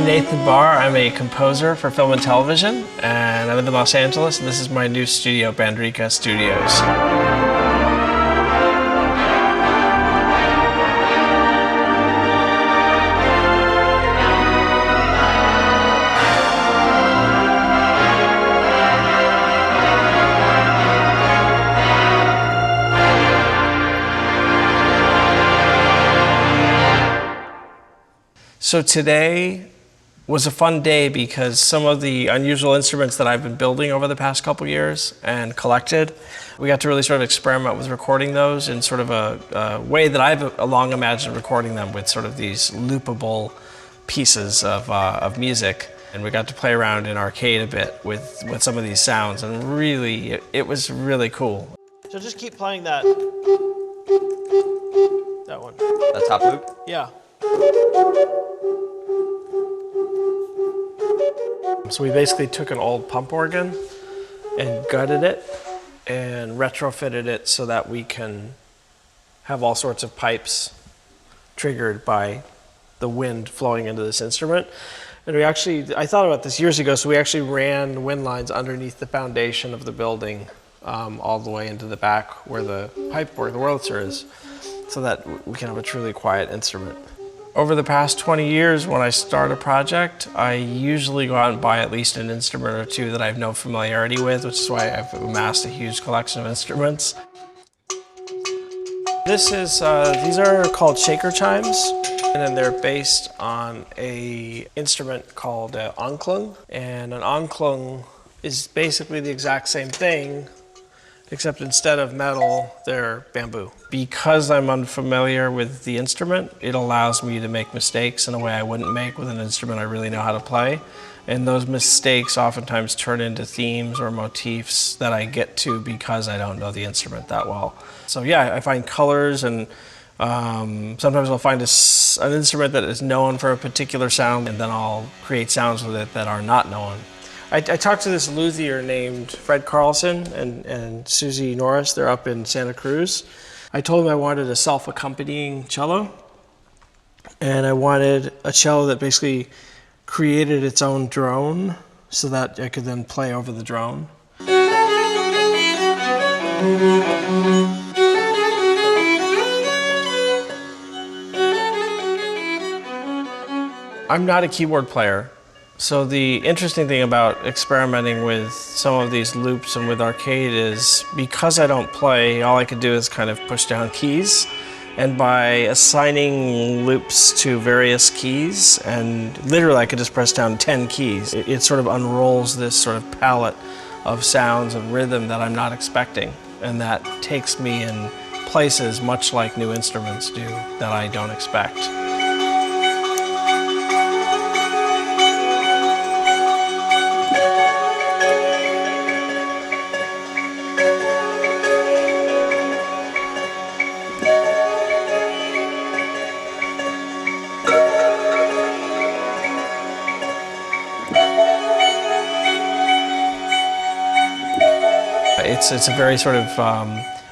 Nathan Barr. I'm a composer for film and television, and I live in Los Angeles, and this is my new studio, Bandrika Studios. So today was a fun day because some of the unusual instruments that I've been building over the past couple years and collected, we got to really sort of experiment with recording those in sort of a way that I've long imagined recording them, with sort of these loopable pieces of music. And we got to play around in Arcade a bit with some of these sounds, and really, it was really cool. So just keep playing that one. That top loop? Yeah. So we basically took an old pump organ and gutted it and retrofitted it so that we can have all sorts of pipes triggered by the wind flowing into this instrument. And I thought about this years ago, so we actually ran wind lines underneath the foundation of the building all the way into the back where the pipe or the Wurlitzer is, so that we can have a truly quiet instrument. Over the past 20 years, when I start a project, I usually go out and buy at least an instrument or two that I have no familiarity with, which is why I've amassed a huge collection of instruments. These are called shaker chimes, and then they're based on an instrument called an anklung. And an anklung is basically the exact same thing, except instead of metal, they're bamboo. Because I'm unfamiliar with the instrument, it allows me to make mistakes in a way I wouldn't make with an instrument I really know how to play. And those mistakes oftentimes turn into themes or motifs that I get to because I don't know the instrument that well. So yeah, I find colors, and sometimes I'll find an instrument that is known for a particular sound, and then I'll create sounds with it that are not known. I talked to this luthier named Fred Carlson and Susie Norris. They're up in Santa Cruz. I told him I wanted a self-accompanying cello, and I wanted a cello that basically created its own drone so that I could then play over the drone. I'm not a keyboard player. So the interesting thing about experimenting with some of these loops and with Arcade is, because I don't play, all I could do is kind of push down keys. And by assigning loops to various keys, and literally I could just press down 10 keys, it sort of unrolls this sort of palette of sounds and rhythm that I'm not expecting. And that takes me in places much like new instruments do that I don't expect. It's a very sort of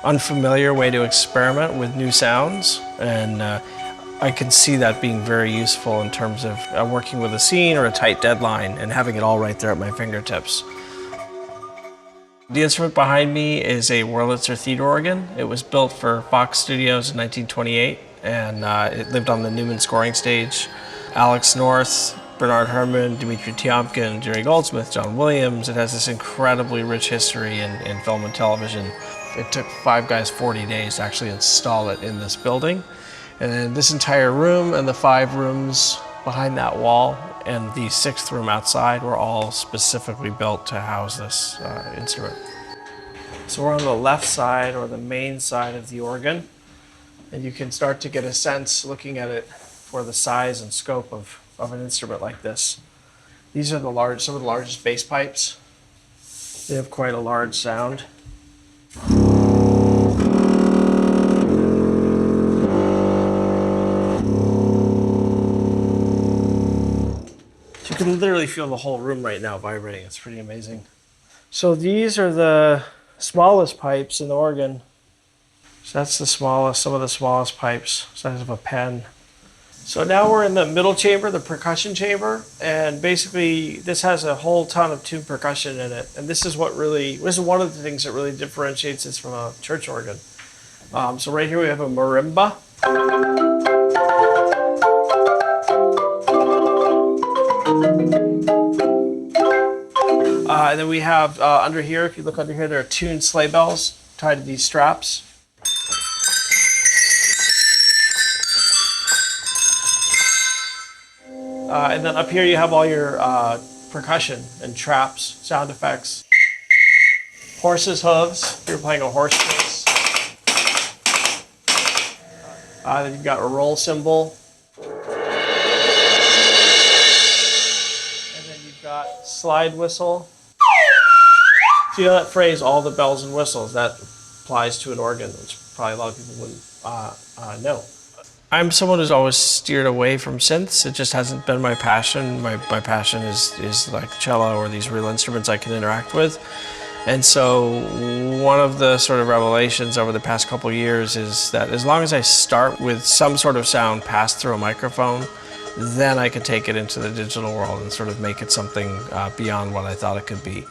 unfamiliar way to experiment with new sounds, and I can see that being very useful in terms of working with a scene or a tight deadline and having it all right there at my fingertips. The instrument behind me is a Wurlitzer theater organ. It was built for Fox Studios in 1928, and it lived on the Newman scoring stage. Alex North, Bernard Herrmann, Dmitri Tiomkin, Jerry Goldsmith, John Williams. It has this incredibly rich history in film and television. It took 5 guys 40 days to actually install it in this building. And then this entire room and the 5 rooms behind that wall and the 6th room outside were all specifically built to house this instrument. So we're on the left side, or the main side of the organ, and you can start to get a sense looking at it for the size and scope of an instrument like this. These are some of the largest bass pipes. They have quite a large sound. So you can literally feel the whole room right now vibrating. It's pretty amazing. So these are the smallest pipes in the organ. So that's the smallest, some of the smallest pipes, size of a pen. So now we're in the middle chamber, the percussion chamber, and basically this has a whole ton of tuned percussion in it. And this is one of the things that really differentiates this from a church organ. So right here we have a marimba. And then we have under here, if you look under here, there are tuned sleigh bells tied to these straps. And then up here you have all your percussion and traps, sound effects. Horses' hooves, if you're playing a horse race. Then you've got a roll cymbal. And then you've got slide whistle. So you know that phrase, all the bells and whistles, that applies to an organ, which probably a lot of people wouldn't know. I'm someone who's always steered away from synths. It just hasn't been my passion. My passion is like cello or these real instruments I can interact with. And so one of the sort of revelations over the past couple of years is that as long as I start with some sort of sound passed through a microphone, then I can take it into the digital world and sort of make it something beyond what I thought it could be.